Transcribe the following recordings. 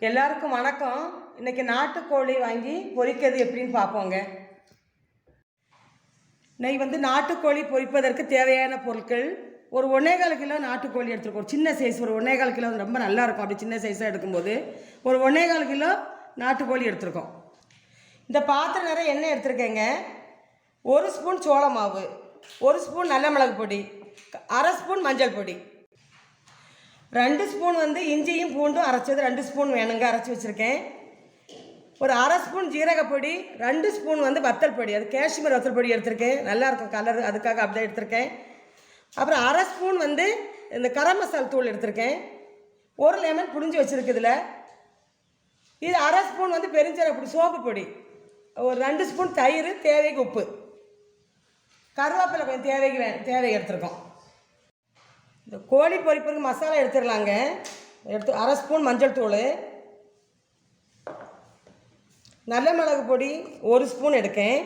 எல்லாருக்கும் வணக்கம். இன்றைக்கி நாட்டுக்கோழி வாங்கி பொரிக்கிறது எப்படின்னு பார்ப்போங்க. இன்னைக்கு நாட்டுக்கோழி பொரிப்பதற்கு தேவையான பொருட்கள் ஒரு 1.25 கிலோ நாட்டுக்கோழி எடுத்துருக்கோம். சின்ன சைஸ் ஒரு 1.25 கிலோ ரொம்ப நல்லாயிருக்கும். அப்படி சின்ன சைஸாக எடுக்கும்போது ஒரு 1.25 கிலோ நாட்டுக்கோழி எடுத்துருக்கோம். இந்த பாத்திரம் நிறைய எண்ணெய் எடுத்துருக்கேங்க. 1 ஸ்பூன் சோள மாவு, 1 ஸ்பூன் நல்ல மிளகு பொடி, 1/2 ஸ்பூன் மஞ்சள் பொடி, 2 ஸ்பூன் இஞ்சியும் பூண்டும் அரைச்சது 2 ஸ்பூன் வேணுங்க, அரைச்சி வச்சுருக்கேன். ஒரு 1/2 ஸ்பூன் ஜீரகப்பொடி, 2 ஸ்பூன் வத்தல் பொடி, அது காஷ்மீர் வத்தல் பொடி எடுத்திருக்கேன். நல்லாயிருக்கும் கலர், அதுக்காக அப்படிதான் எடுத்திருக்கேன். அப்புறம் 1/2 ஸ்பூன் இந்த கரம் மசாலா தூள் எடுத்திருக்கேன். 1 லெமன் புழிஞ்சு வச்சுருக்குதுல. இது 1/2 ஸ்பூன் பெருஞ்சீரகப்பொடி, சோப்பு பொடி, ஒரு 2 ஸ்பூன் தயிர், தேவைக்கு உப்பு, கருவேப்பிலை கொஞ்சம் தேவைக்கு எடுத்துருக்கோம். இந்த கோழி பொரிப்பதற்கு மசாலா எடுத்துடலாங்க. 1/2 ஸ்பூன் மஞ்சள் தூள், நல்ல மிளகு பொடி 1 ஸ்பூன் எடுக்கேன்,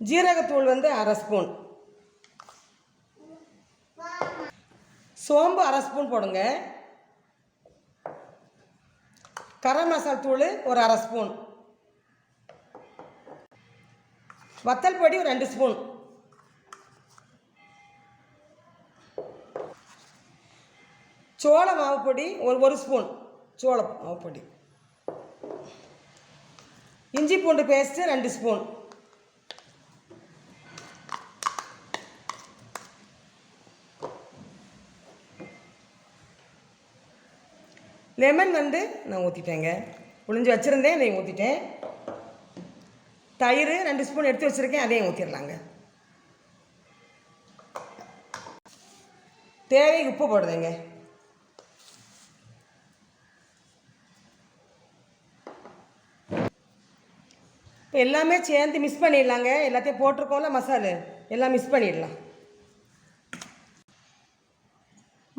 ஜீரகத்தூள் 1/2 ஸ்பூன், சோம்பு 1/2 ஸ்பூன் போடுங்க, கரம் மசாலா தூள் ஒரு 1/2 ஸ்பூன், வத்தல் பொடி ஒரு 2 ஸ்பூன், சோள மாவு பொடி ஒரு ஸ்பூன், சோள மாவு பொடி, இஞ்சி பூண்டு பேஸ்ட்டு 2 ஸ்பூன், லெமன் நான் ஊற்றிட்டேங்க, புழிஞ்சு வச்சுருந்தேன், அதையும் ஊற்றிட்டேன். தயிர் 2 ஸ்பூன் எடுத்து வச்சுருக்கேன், அதையும் ஊற்றிடலாங்க. தேவைக்கு உப்பு போடுதேங்க. இப்போ எல்லாமே சேர்ந்து மிக்ஸ் பண்ணிடலாங்க. எல்லாத்தையும் போட்டிருக்கோம்ல மசாலு, எல்லாம் மிக்ஸ் பண்ணிடலாம்.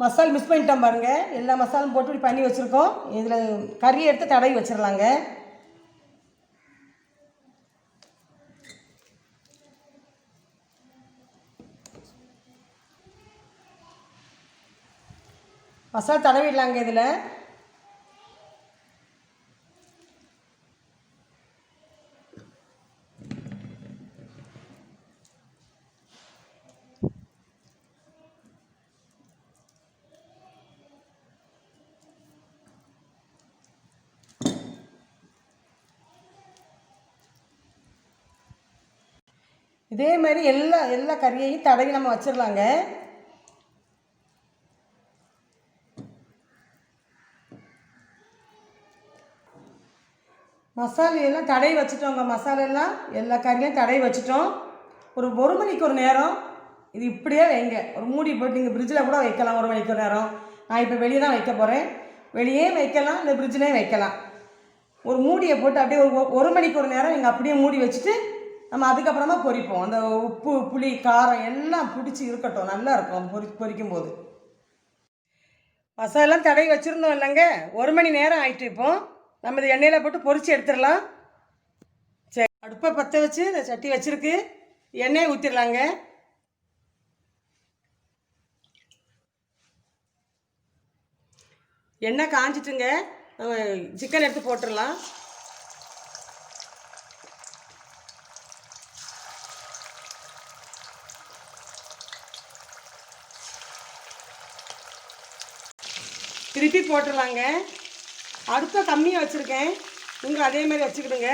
மசாலா மிக்ஸ் பண்ணிட்டோம் பாருங்கள். எல்லா மசாலும் போட்டு இப்படி பண்ணி வச்சுருக்கோம். இதில் கறி எடுத்து தடவி வச்சிடலாங்க. மசாலா தடவிடலாங்க. இதில் இதே மாதிரி எல்லா கறியையும் தடவி நம்ம வச்சிடலாங்க. மசாலையெல்லாம் தடவி வச்சுட்டோங்க. மசாலெல்லாம் எல்லா கறியும் தடவி வச்சுட்டோம். ஒரு மணிக்கு ஒரு நேரம் இது இப்படியே வைங்க. ஒரு மூடி போட்டு நீங்கள் ஃப்ரிட்ஜில் கூட வைக்கலாம். 1 மணிக்கு ஒரு நேரம். நான் இப்போ வெளியே தான் வைக்க போகிறேன். வெளியே வைக்கலாம், இல்லை ஃப்ரிட்ஜ்லேயும் வைக்கலாம். ஒரு மூடியை போட்டு அப்படியே ஒரு மணிக்கு ஒரு நேரம் நீங்கள் அப்படியே மூடி வச்சுட்டு நம்ம அதுக்கப்புறமா பொரிப்போம். அந்த உப்பு புளி காரம் எல்லாம் பிடிச்சி இருக்கட்டும், நல்லா இருக்கும் பொரிக்கும் போது. மசாலாம் தடவி வச்சுருந்தோம் இல்லைங்க. 1 மணி நேரம் ஆயிட்டு. இப்போ நம்ம இது எண்ணெயில் போட்டு பொரித்து எடுத்துடலாம். சரி, அடுப்பை பற்ற வச்சு இந்த சட்டி வச்சுருக்கு. எண்ணெயை ஊற்றிடலாங்க. எண்ணெய் காஞ்சிட்டுங்க. நம்ம சிக்கன் எடுத்து போட்டுடலாம். திருப்பி போட்டுடலாங்க. அடுப்பை கம்மியாக வச்சுருக்கேன், நீங்கள் அதே மாதிரி வச்சுக்கிடுங்க.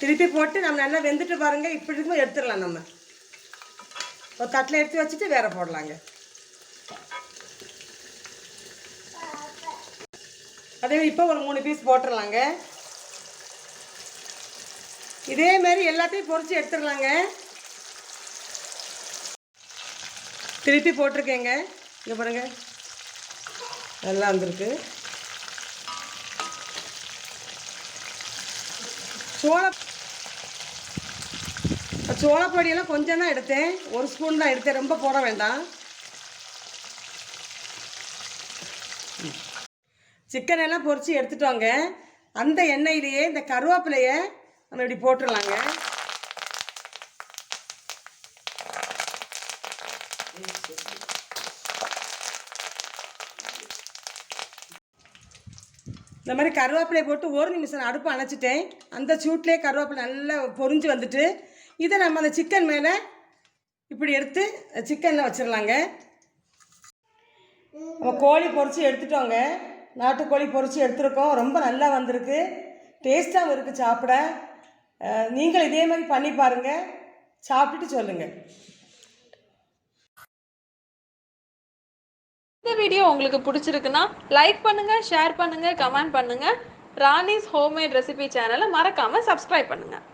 திருப்பி போட்டு நம்ம நல்லா வெந்துட்டு பாருங்கள். இப்படி இருக்கும்போது எடுத்துடலாம். நம்ம ஒரு தட்டில் எடுத்து வச்சுட்டு வேற போடலாங்க. அதே இப்போ ஒரு 3 பீஸ் போட்டுடலாங்க. இதே மாதிரி எல்லாத்தையும் பொரிச்சு எடுத்துடலாங்க. திருப்பி போட்டிருக்கேங்க. இங்கே பாருங்க, நல்லா வந்திருக்கு. சோளப்பொடியெல்லாம் கொஞ்சம் தான் எடுத்தேன், 1 ஸ்பூன் தான் எடுத்தேன், ரொம்ப போட வேண்டாம். சிக்கன் எல்லாம் பொரித்து எடுத்துட்டோங்க. அந்த எண்ணெயிலேயே இந்த கருவேப்பிலையை நம்ம இப்படி போட்டுடலாங்க. இந்த மாதிரி கருவேப்பிலையை போட்டு ஒரு நிமிஷம் அடுப்பு அணைச்சிட்டேன். அந்த சூட்லேயே கருவேப்பிலை நல்லா பொரிஞ்சு வந்துட்டு இதை நம்ம அந்த சிக்கன் மேலே இப்படி எடுத்து சிக்கனில் வச்சிடலாங்க. நம்ம கோழி பொரித்து எடுத்துட்டோங்க. நாட்டுக்கோழி பொரித்து எடுத்துருக்கோம். ரொம்ப நல்லா வந்திருக்கு, டேஸ்ட்டாகவும் இருக்குது சாப்பிட. நீங்கள் இதே மாதிரி பண்ணி பாருங்கள், சாப்பிட்டுட்டு சொல்லுங்கள். இந்த வீடியோ உங்களுக்கு பிடிச்சிருக்குன்னா லைக் பண்ணுங்கள், ஷேர் பண்ணுங்கள், கமெண்ட் பண்ணுங்கள். ராணிஸ் ஹோம்மேட் ரெசிபி சேனலை மறக்காமல் சப்ஸ்கிரைப் பண்ணுங்கள்.